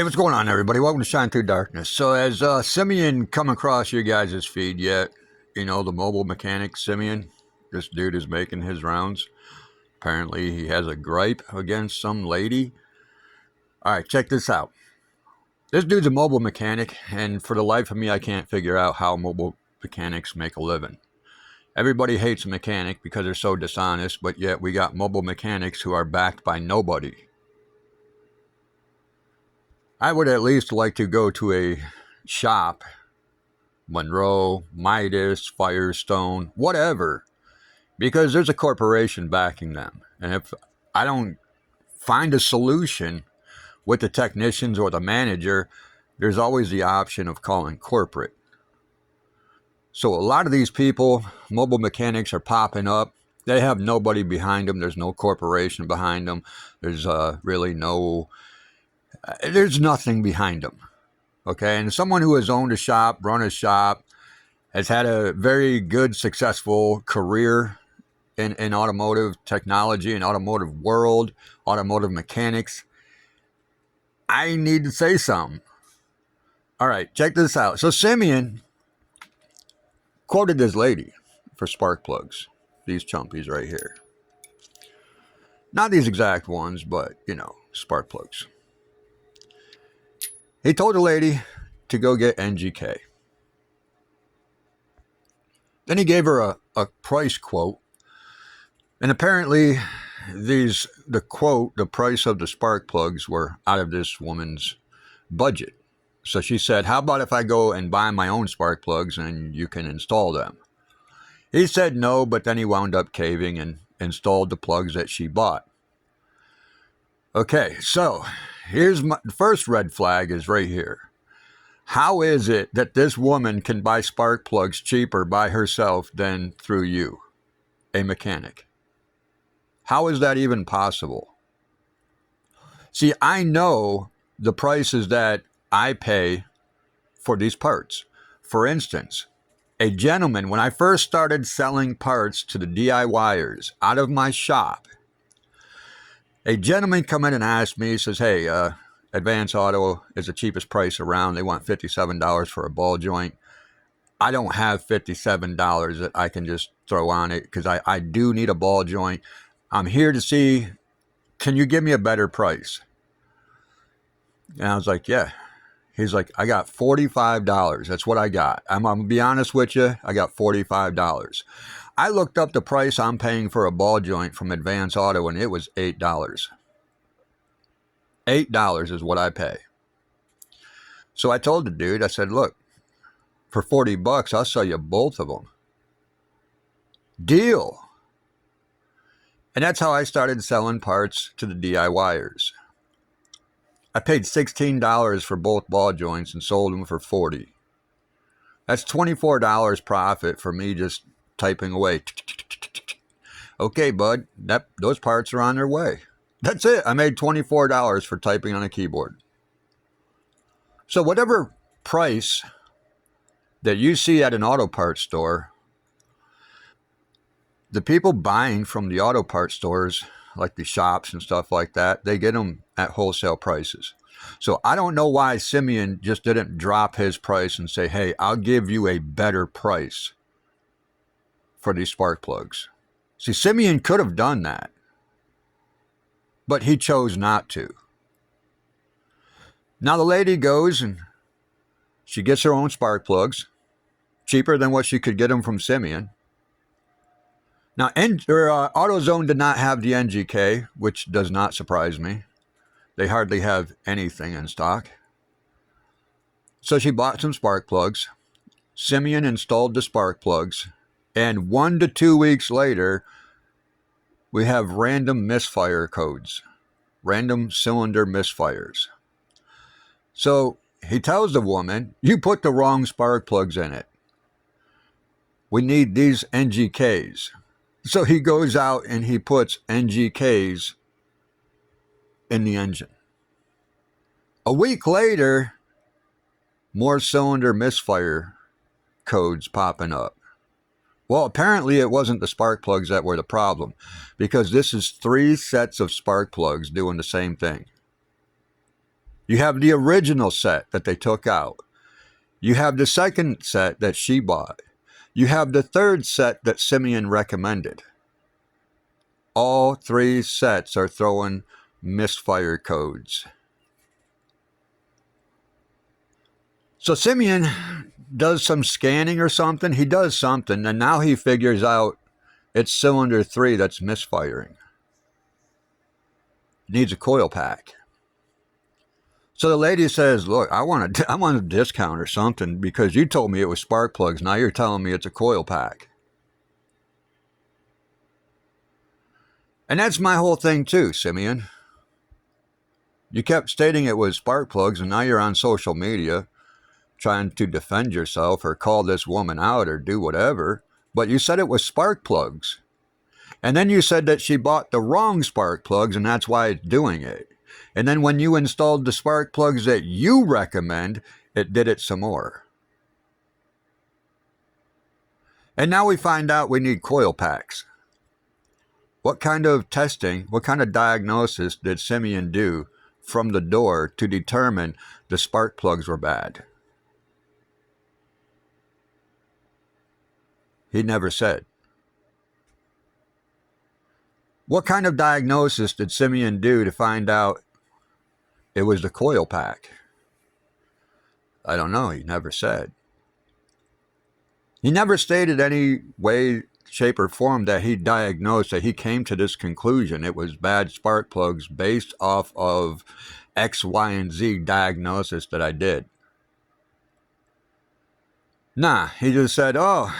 Hey, what's going on, everybody? Welcome to Shine Through Darkness. So, as Simeon come across your guys' feed yet, the mobile mechanic Simeon, this dude is making his rounds. Apparently, he has a gripe against some lady. All right, check this out. This dude's a mobile mechanic, and for the life of me, I can't figure out how mobile mechanics make a living. Everybody hates a mechanic because they're so dishonest, but yet we got mobile mechanics who are backed by nobody. I would at least like to go to a shop, Monroe, Midas, Firestone, whatever, because there's a corporation backing them. And if I don't find a solution with the technicians or the manager, there's always the option of calling corporate. So a lot of these people, mobile mechanics, are popping up. They have nobody behind them. There's no corporation behind them. There's there's nothing behind them. Okay, and someone who has owned a shop, run a shop, has had a very good, successful career in automotive technology and automotive world, automotive mechanics. I need to say something. All right, check this out. So Simeon quoted this lady for spark plugs, these chumpies right here. Not these exact ones, but, spark plugs. He told the lady to go get NGK. Then he gave her a price quote. And apparently the price of the spark plugs were out of this woman's budget. So she said, how about if I go and buy my own spark plugs and you can install them? He said no, but then he wound up caving and installed the plugs that she bought. Okay, so here's the first red flag is right here. How is it that this woman can buy spark plugs cheaper by herself than through you, a mechanic? How is that even possible? See, I know the prices that I pay for these parts. For instance, a gentleman, when I first started selling parts to the DIYers out of my shop, a gentleman come in and asked me, he says, hey, Advance Auto is the cheapest price around. They want $57 for a ball joint. I don't have $57 that I can just throw on it because I do need a ball joint. I'm here to see, can you give me a better price? And I was like, yeah. He's like, I got $45. That's what I got. I'm going to be honest with you. I got $45. I looked up the price I'm paying for a ball joint from Advance Auto, and it was $8. $8 is what I pay. So I told the dude, I said, look, for $40, I'll sell you both of them. Deal. And that's how I started selling parts to the DIYers. I paid $16 for both ball joints and sold them for $40. That's $24 profit for me just typing away. Okay, bud, those parts are on their way. That's it. I made $24 for typing on a keyboard. So whatever price that you see at an auto parts store, the people buying from the auto parts stores, like the shops and stuff like that, they get them at wholesale prices. So I don't know why Simeon just didn't drop his price and say, hey, I'll give you a better price for these spark plugs. See, Simeon could have done that, but he chose not to. Now the lady goes and she gets her own spark plugs, cheaper than what she could get them from Simeon. Now, AutoZone did not have the NGK, which does not surprise me. They hardly have anything in stock. So she bought some spark plugs. Simeon installed the spark plugs. And 1 to 2 weeks later, we have random misfire codes, random cylinder misfires. So he tells the woman, you put the wrong spark plugs in it. We need these NGKs. So he goes out and he puts NGKs in the engine. A week later, more cylinder misfire codes popping up. Well, apparently it wasn't the spark plugs that were the problem, because this is 3 sets of spark plugs doing the same thing. You have the original set that they took out. You have the second set that she bought. You have the third set that Simeon recommended. All three sets are throwing misfire codes. So Simeon does some scanning or something. He does something, and now he figures out it's cylinder 3 that's misfiring. Needs a coil pack. So the lady says, look, I want a discount or something because you told me it was spark plugs. Now you're telling me it's a coil pack. And that's my whole thing too, Simeon. You kept stating it was spark plugs, and now you're on social media trying to defend yourself or call this woman out or do whatever. But you said it was spark plugs. And then you said that she bought the wrong spark plugs and that's why it's doing it. And then when you installed the spark plugs that you recommend, it did it some more. And now we find out we need coil packs. What kind of testing, what kind of diagnosis did Simeon do from the door to determine the spark plugs were bad? He never said. What kind of diagnosis did Simeon do to find out it was the coil pack? I don't know. He never said. He never stated any way, shape, or form that he diagnosed, that he came to this conclusion. It was bad spark plugs based off of X, Y, and Z diagnosis that I did. Nah, he just said, oh,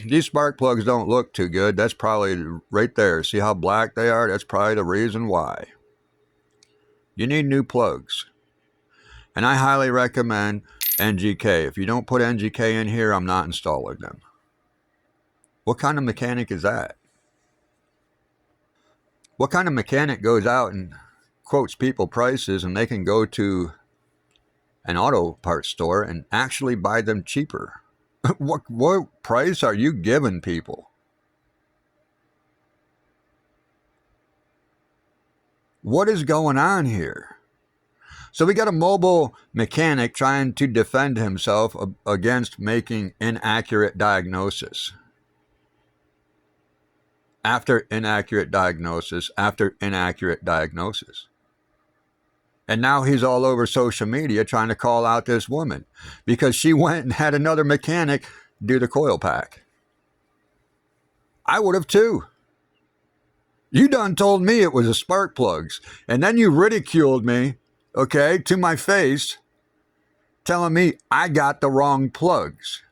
these spark plugs don't look too good. That's probably right there. See how black they are? That's probably the reason why. You need new plugs. And I highly recommend NGK. If you don't put NGK in here, I'm not installing them. What kind of mechanic is that? What kind of mechanic goes out and quotes people prices and they can go to an auto parts store and actually buy them cheaper? What price are you giving people? What is going on here? So we got a mobile mechanic trying to defend himself against making inaccurate diagnosis. After inaccurate diagnosis, after inaccurate diagnosis. And now he's all over social media trying to call out this woman because she went and had another mechanic do the coil pack. I would have too. You done told me it was a spark plugs, and then you ridiculed me, okay, to my face, telling me I got the wrong plugs.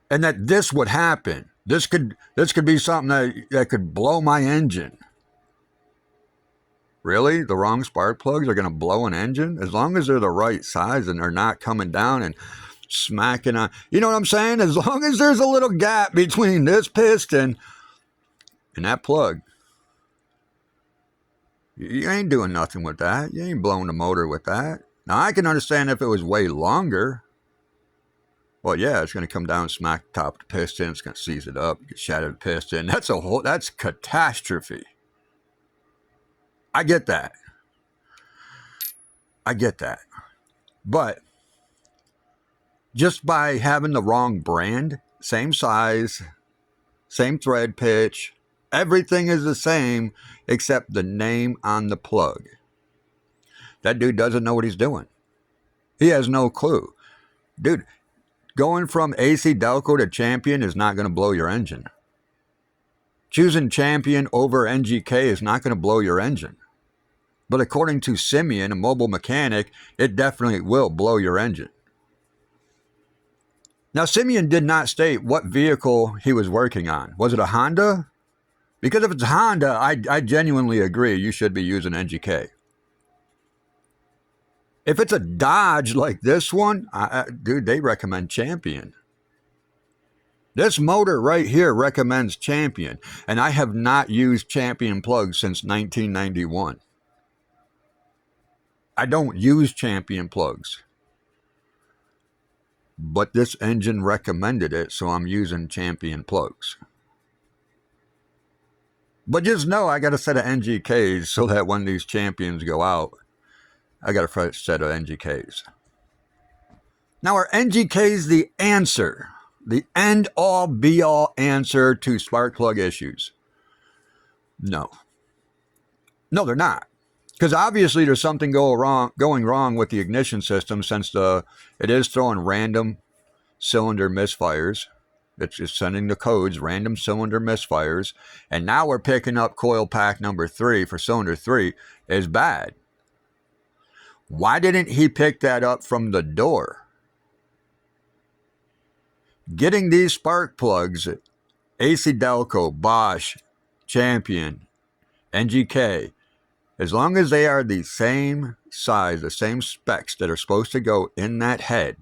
And that this would happen. This could be something that could blow my engine. Really? The wrong spark plugs are going to blow an engine? As long as they're the right size and they're not coming down and smacking on. You know what I'm saying? As long as there's a little gap between this piston and that plug. You ain't doing nothing with that. You ain't blowing the motor with that. Now, I can understand if it was way longer. Well, yeah, it's going to come down, smack the top of the piston. It's going to seize it up, shatter the piston. That's catastrophe. I get that. But just by having the wrong brand, same size, same thread pitch, everything is the same except the name on the plug. That dude doesn't know what he's doing. He has no clue. Dude, going from AC Delco to Champion is not going to blow your engine. Choosing Champion over NGK is not going to blow your engine. But according to Simeon, a mobile mechanic, it definitely will blow your engine. Now, Simeon did not state what vehicle he was working on. Was it a Honda? Because if it's a Honda, I genuinely agree you should be using NGK. If it's a Dodge like this one, dude, they recommend Champion. This motor right here recommends Champion, and I have not used Champion plugs since 1991. I don't use Champion plugs. But this engine recommended it, so I'm using Champion plugs. But just know I got a set of NGKs so that when these Champions go out, I got a fresh set of NGKs. Now, are NGKs the answer? The end-all, be-all answer to spark plug issues? No. No, they're not. Because obviously there's something going wrong with the ignition system, since it is throwing random cylinder misfires. It's just sending the codes, random cylinder misfires. And now we're picking up coil pack number 3 for cylinder 3 is bad. Why didn't he pick that up from the door? Getting these spark plugs, AC Delco, Bosch, Champion, NGK, as long as they are the same size, the same specs that are supposed to go in that head,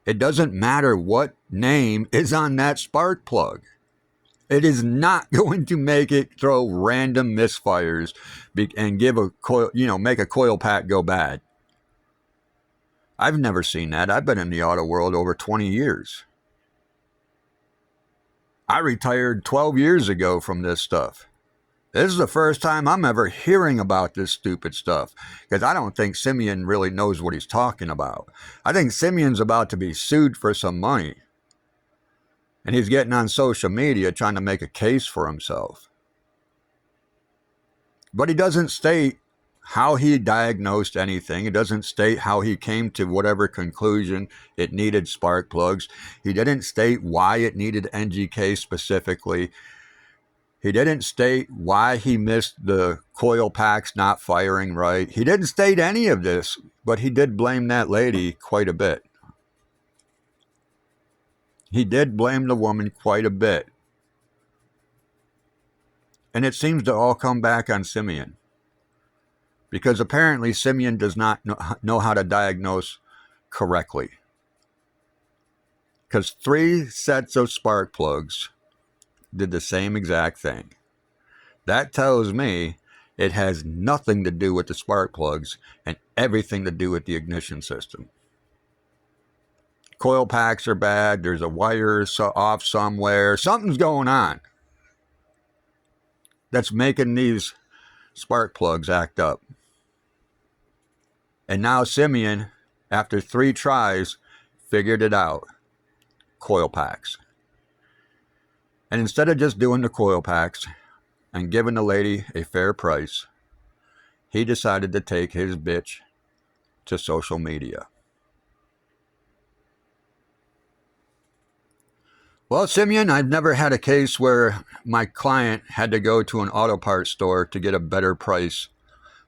it doesn't matter what name is on that spark plug. It is not going to make it throw random misfires and give a coil, make a coil pack go bad. I've never seen that. I've been in the auto world over 20 years. I retired 12 years ago from this stuff. This is the first time I'm ever hearing about this stupid stuff, because I don't think Simeon really knows what he's talking about. I think Simeon's about to be sued for some money, and he's getting on social media trying to make a case for himself. But he doesn't state how he diagnosed anything. It doesn't state how he came to whatever conclusion it needed spark plugs. He didn't state why it needed NGK specifically. He didn't state why he missed the coil packs not firing right. He didn't state any of this, but he did blame that lady quite a bit. He did blame the woman quite a bit. And it seems to all come back on Simeon, because apparently Simeon does not know how to diagnose correctly. Because 3 sets of spark plugs did the same exact thing. That tells me it has nothing to do with the spark plugs and everything to do with the ignition system. Coil packs are bad. There's a wire off somewhere. Something's going on that's making these spark plugs act up. And now Simeon, after 3 tries, figured it out. Coil packs. And instead of just doing the coil packs and giving the lady a fair price, he decided to take his bitch to social media. Well, Simeon, I've never had a case where my client had to go to an auto parts store to get a better price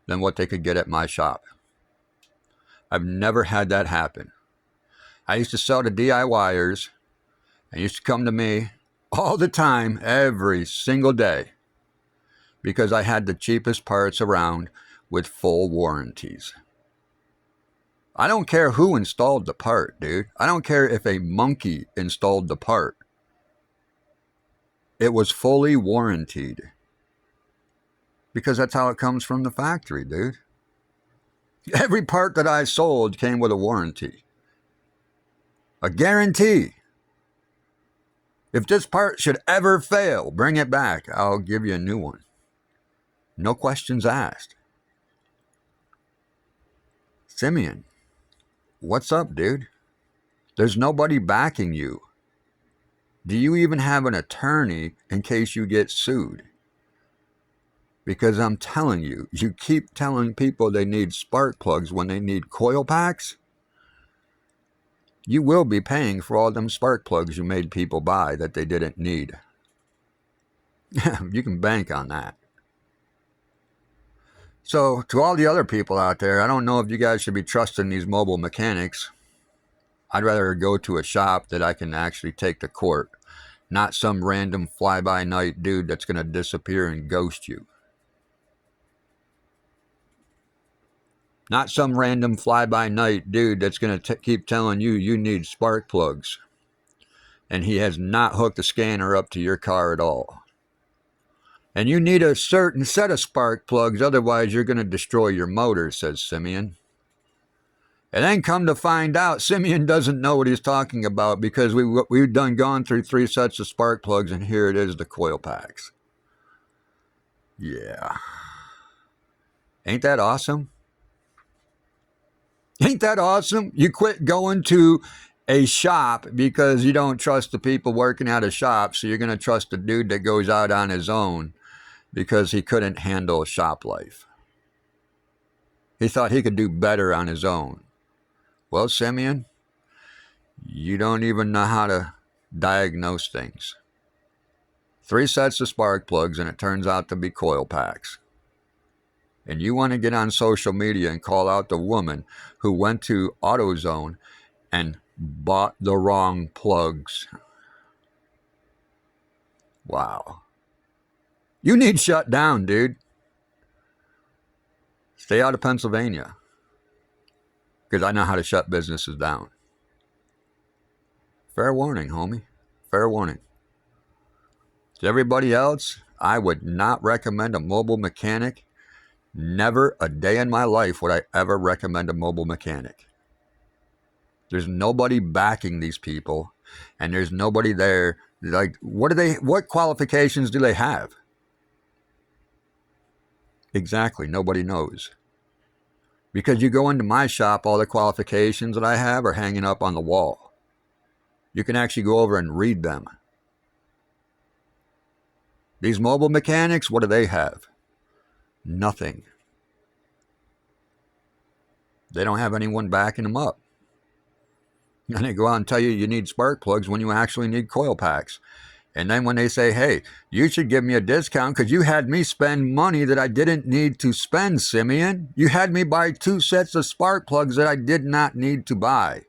than what they could get at my shop. I've never had that happen. I used to sell to DIYers, and used to come to me all the time, every single day, because I had the cheapest parts around with full warranties. I don't care who installed the part, dude. I don't care if a monkey installed the part. It was fully warranted, because that's how it comes from the factory, dude. Every part that I sold came with a warranty. A guarantee. If this part should ever fail, bring it back. I'll give you a new one. No questions asked. Simeon, what's up, dude? There's nobody backing you. Do you even have an attorney in case you get sued? Because I'm telling you, you keep telling people they need spark plugs when they need coil packs. You will be paying for all them spark plugs you made people buy that they didn't need. You can bank on that. So, to all the other people out there, I don't know if you guys should be trusting these mobile mechanics. I'd rather go to a shop that I can actually take to court, not some random fly-by-night dude that's going to disappear and ghost you. Not some random fly-by-night dude that's going to keep telling you need spark plugs, and he has not hooked the scanner up to your car at all. And you need a certain set of spark plugs, otherwise you're going to destroy your motor, says Simeon. And then come to find out, Simeon doesn't know what he's talking about, because we've gone through 3 sets of spark plugs, and here it is, the coil packs. Yeah. Ain't that awesome? Ain't that awesome? You quit going to a shop because you don't trust the people working at a shop, so you're going to trust the dude that goes out on his own because he couldn't handle shop life. He thought he could do better on his own. Well, Simeon, you don't even know how to diagnose things. 3 sets of spark plugs, and it turns out to be coil packs. And you want to get on social media and call out the woman who went to AutoZone and bought the wrong plugs. Wow. You need shut down, dude. Stay out of Pennsylvania. Because I know how to shut businesses down. Fair warning, homie. Fair warning. To everybody else, I would not recommend a mobile mechanic. Never a day in my life would I ever recommend a mobile mechanic. There's nobody backing these people, and there's nobody there. Like, what qualifications do they have? Exactly, nobody knows. Because you go into my shop, all the qualifications that I have are hanging up on the wall. You can actually go over and read them. These mobile mechanics, what do they have? Nothing. They don't have anyone backing them up. And they go out and tell you you need spark plugs when you actually need coil packs. And then when they say, hey, you should give me a discount because you had me spend money that I didn't need to spend, Simeon. You had me buy 2 sets of spark plugs that I did not need to buy.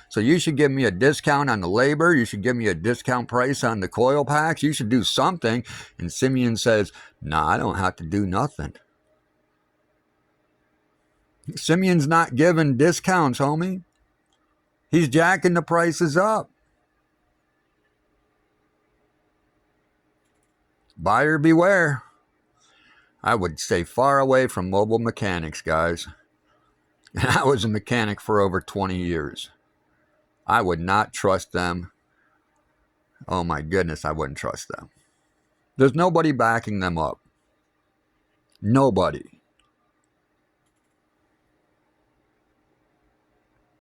So you should give me a discount on the labor. You should give me a discount price on the coil packs. You should do something. And Simeon says, nah, I don't have to do nothing. Simeon's not giving discounts, homie. He's jacking the prices up. Buyer beware. I would stay far away from mobile mechanics, guys. And I was a mechanic for over 20 years. I would not trust them. Oh my goodness, I wouldn't trust them. There's nobody backing them up. Nobody.